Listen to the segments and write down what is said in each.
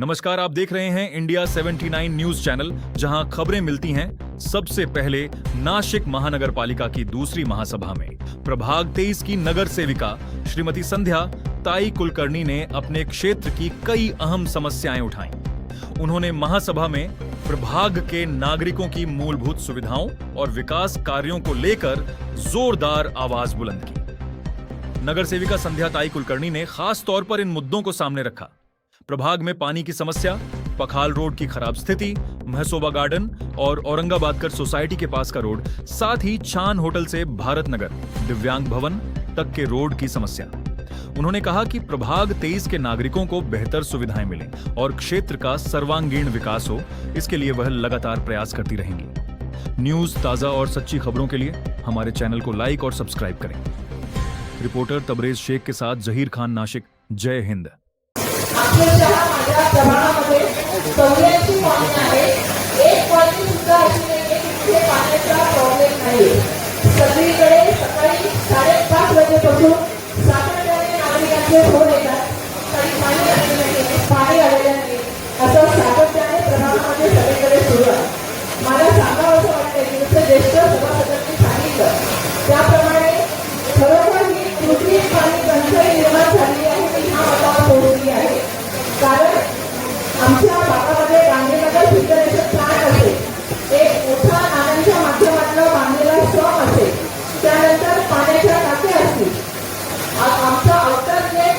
नमस्कार, आप देख रहे हैं इंडिया 79 न्यूज चैनल, जहां खबरें मिलती हैं सबसे पहले नासिक महानगर पालिका की दूसरी महासभा में। प्रभाग 23 की नगर सेविका श्रीमती संध्या ताई कुलकर्णी ने अपने क्षेत्र की कई अहम समस्याएं उठाईं। उन्होंने महासभा में प्रभाग के नागरिकों की मूलभूत सुविधाओं और विकास कार्यों को लेकर जोरदार आवाज बुलंद की। नगर सेविका संध्या ताई कुलकर्णी ने खास तौर पर इन मुद्दों को सामने रखा। प्रभाग में पानी की समस्या, पखाल रोड की खराब स्थिति, महसोबा गार्डन और औरंगाबादकर सोसाइटी के पास का रोड, साथ ही चान होटल से भारत नगर दिव्यांग भवन तक के रोड की समस्या। उन्होंने कहा कि प्रभाग 23 के नागरिकों को बेहतर सुविधाएं मिलें और क्षेत्र का सर्वांगीण विकास हो, इसके लिए वह लगातार प्रयास करती रहेंगी। न्यूज ताजा और सच्ची खबरों के लिए हमारे चैनल को लाइक और सब्सक्राइब करें। रिपोर्टर तबरेज शेख के साथ जहीर खान, नाशिक। जय हिंद। आपल्या माझ्या प्रभागामध्ये 84 कॉलनी आहे. एक कॉलनी सुद्धा अशी नाहीये की तिथे पाण्याचा प्रॉब्लेम नाही. सगळीकडे सकाळी 5:30 वाजेपासून सातत्याने नागरिकांचे फोन येतात, काही पाणी आलेलं नाही, पाणी आलेलं नाही, असं सातत्याने प्रभागामध्ये सगळीकडे सुरू आहे. मला सांगावं असं वाटतंय की जसं ज्येष्ठ सभासदांनी सांगितलं त्याप्रमाणे खरोखर ही कृत्रिम पाणी टंचाई निर्माण झाली आहे ती ह्या मतावर पोहोचली आहे. कारण आमच्या भागामध्ये गांधीनगर फिल्टरेशन प्लांट असेल, एक मोठा नाल्यांच्या माध्यमातून बांधलेला स्ट्रॉम असेल, त्यानंतर पाण्याच्या टाक्या असतील. आमचं आउटर जे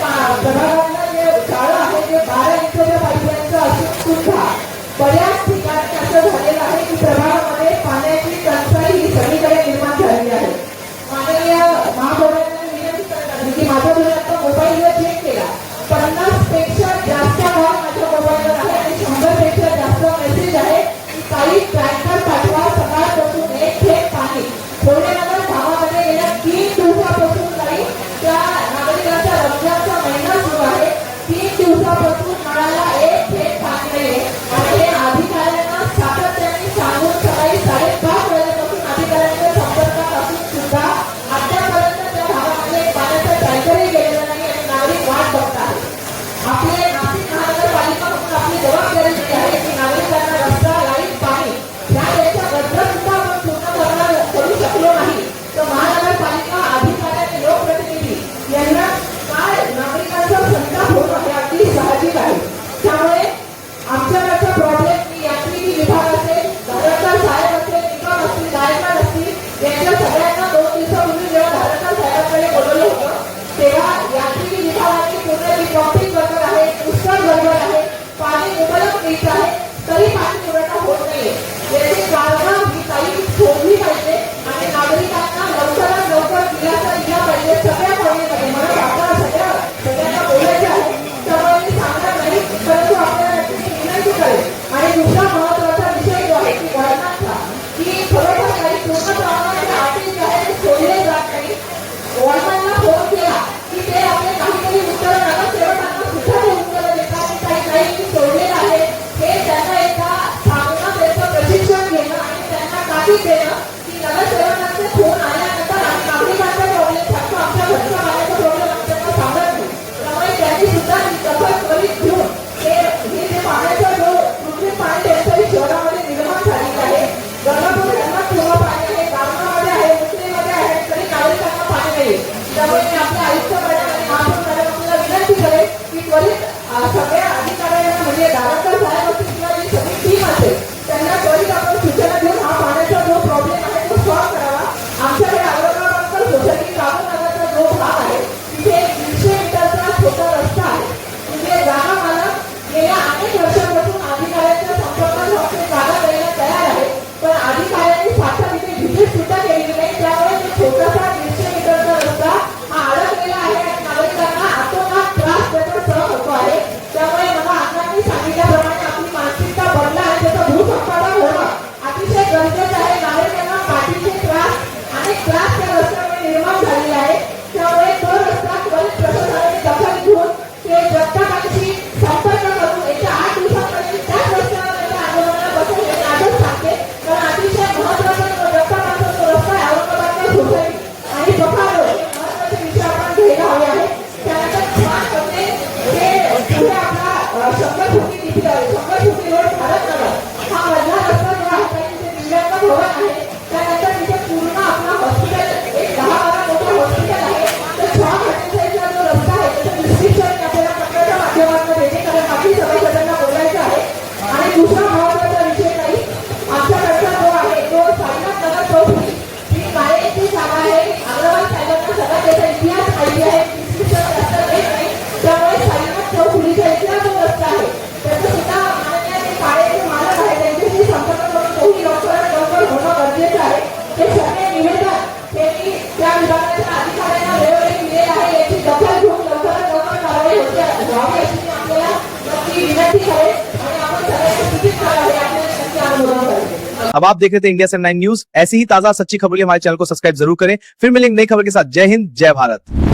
अब आप देख रहे थे इंडिया 79 न्यूज। ऐसी ही ताजा सच्ची खबरों के लिए हमारे चैनल को सब्सक्राइब जरूर करें। फिर मिलेंगे नई खबर के साथ। जय हिंद, जय भारत।